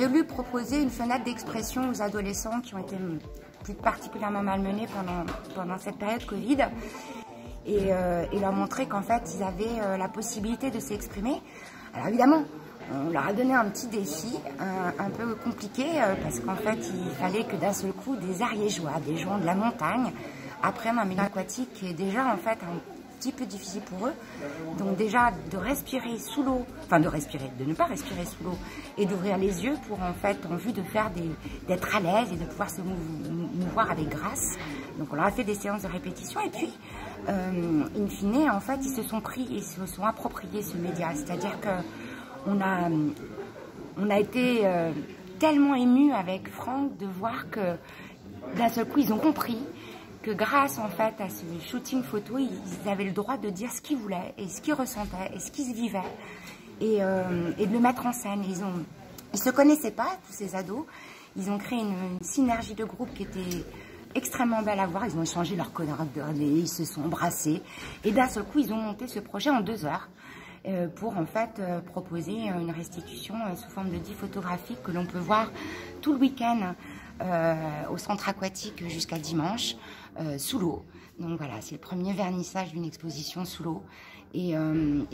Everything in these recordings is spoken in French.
voulu proposer une fenêtre d'expression aux adolescents qui ont été plus particulièrement malmenés pendant cette période Covid et leur montrer qu'en fait ils avaient la possibilité de s'exprimer. Alors évidemment, on leur a donné un petit défi un peu compliqué parce qu'en fait il fallait que d'un seul coup des ariégeois, des gens de la montagne, apprennent un milieu aquatique qui est déjà en fait un petit peu difficile pour eux. Donc déjà de respirer sous l'eau, enfin de ne pas respirer sous l'eau et d'ouvrir les yeux pour en fait en vue de faire d'être à l'aise et de pouvoir se mouvoir avec grâce. Donc on leur a fait des séances de répétition et puis in fine en fait ils se sont appropriés ce média. C'est-à-dire que on a été tellement émus avec Franck de voir que d'un seul coup ils ont compris que grâce en fait à ce shooting photo, ils avaient le droit de dire ce qu'ils voulaient et ce qu'ils ressentaient et ce qu'ils vivaient et de le mettre en scène. Ils se connaissaient pas, tous ces ados. Ils ont créé une synergie de groupe qui était extrêmement belle à voir. Ils ont échangé leurs coordonnées, ils se sont embrassés et d'un seul coup ils ont monté ce projet en 2 heures pour en fait proposer une restitution sous forme de 10 photographiques que l'on peut voir tout le week-end au centre aquatique jusqu'à dimanche, sous l'eau. Donc voilà, c'est le premier vernissage d'une exposition sous l'eau. Et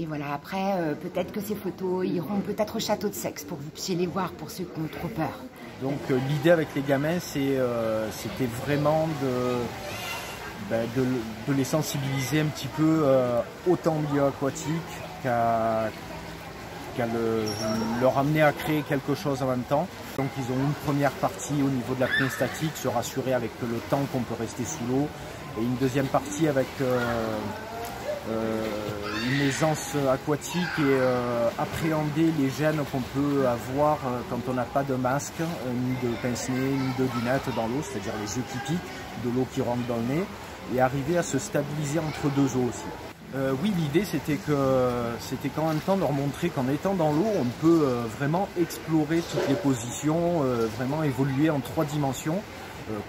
voilà, après, peut-être que ces photos iront peut-être au château de Sex pour que vous puissiez les voir pour ceux qui ont trop peur. Donc l'idée avec les gamins, c'était vraiment de les sensibiliser un petit peu autant au milieu aquatique qu'à leur amener à créer quelque chose en même temps. Donc ils ont une première partie au niveau de la l'apnée statique, se rassurer avec le temps qu'on peut rester sous l'eau, et une deuxième partie avec une aisance aquatique et appréhender les gènes qu'on peut avoir quand on n'a pas de masque, ni de pince-nez, ni de lunettes dans l'eau, c'est-à-dire les yeux qui piquent, de l'eau qui rentre dans le nez, et arriver à se stabiliser entre 2 eaux aussi. Oui, l'idée c'était qu'en même temps de leur montrer qu'en étant dans l'eau, on peut vraiment explorer toutes les positions, vraiment évoluer en 3 dimensions,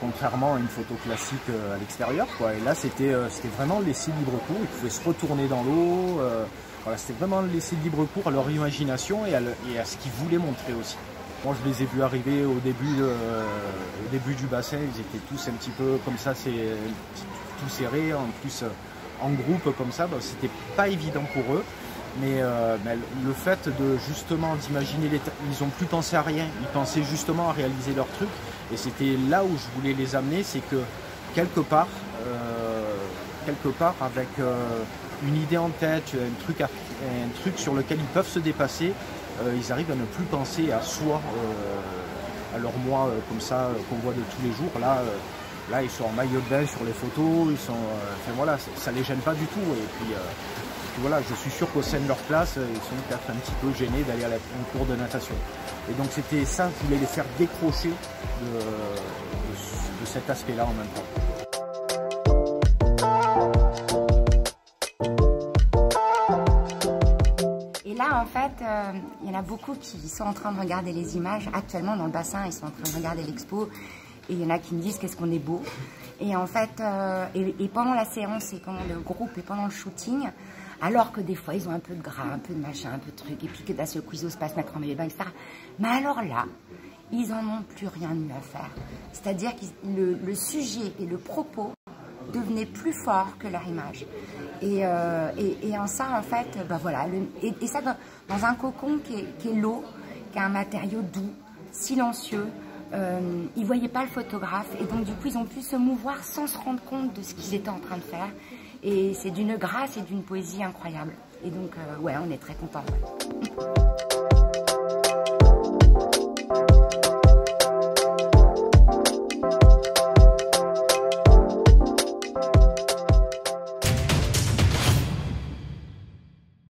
contrairement à une photo classique à l'extérieur, quoi. Et là c'était vraiment laisser libre cours, ils pouvaient se retourner dans l'eau, voilà, c'était vraiment laisser libre cours à leur imagination et à ce qu'ils voulaient montrer aussi. Moi je les ai vus arriver au début du bassin, ils étaient tous un petit peu comme ça, tout serrés, en plus en groupe comme ça, c'était pas évident pour eux, mais le fait de justement d'imaginer, ils ont plus pensé à rien, ils pensaient justement à réaliser leur truc, et c'était là où je voulais les amener, c'est que quelque part avec une idée en tête, un truc sur lequel ils peuvent se dépasser, ils arrivent à ne plus penser à soi, à leur moi comme ça qu'on voit de tous les jours. Là, ils sont en maillot de bain sur les photos, ils sont, enfin voilà, ça les gêne pas du tout. Et puis voilà, je suis sûr qu'au sein de leur classe, ils sont peut-être un petit peu gênés d'aller à un cours de natation. Et donc c'était ça, je voulais les faire décrocher de cet aspect-là en même temps. Là, en fait, il y en a beaucoup qui sont en train de regarder les images actuellement dans le bassin, ils sont en train de regarder l'expo. Et il y en a qui me disent qu'est-ce qu'on est beau. Et en fait, et pendant la séance, et pendant le groupe, et pendant le shooting, alors que des fois, ils ont un peu de gras, un peu de machin, un peu de truc, et puis que d'un seul coup, ils osent pas se mettre en maillot de bain, etc. Mais alors là, ils en ont plus rien eu à faire. C'est-à-dire que le sujet et le propos devenaient plus forts que leur image. Et en ça, en fait, voilà. Et ça, dans un cocon qui est l'eau, qui a un matériau doux, silencieux, ils ne voyaient pas le photographe et donc du coup ils ont pu se mouvoir sans se rendre compte de ce qu'ils étaient en train de faire, et c'est d'une grâce et d'une poésie incroyable, et donc ouais, on est très contents.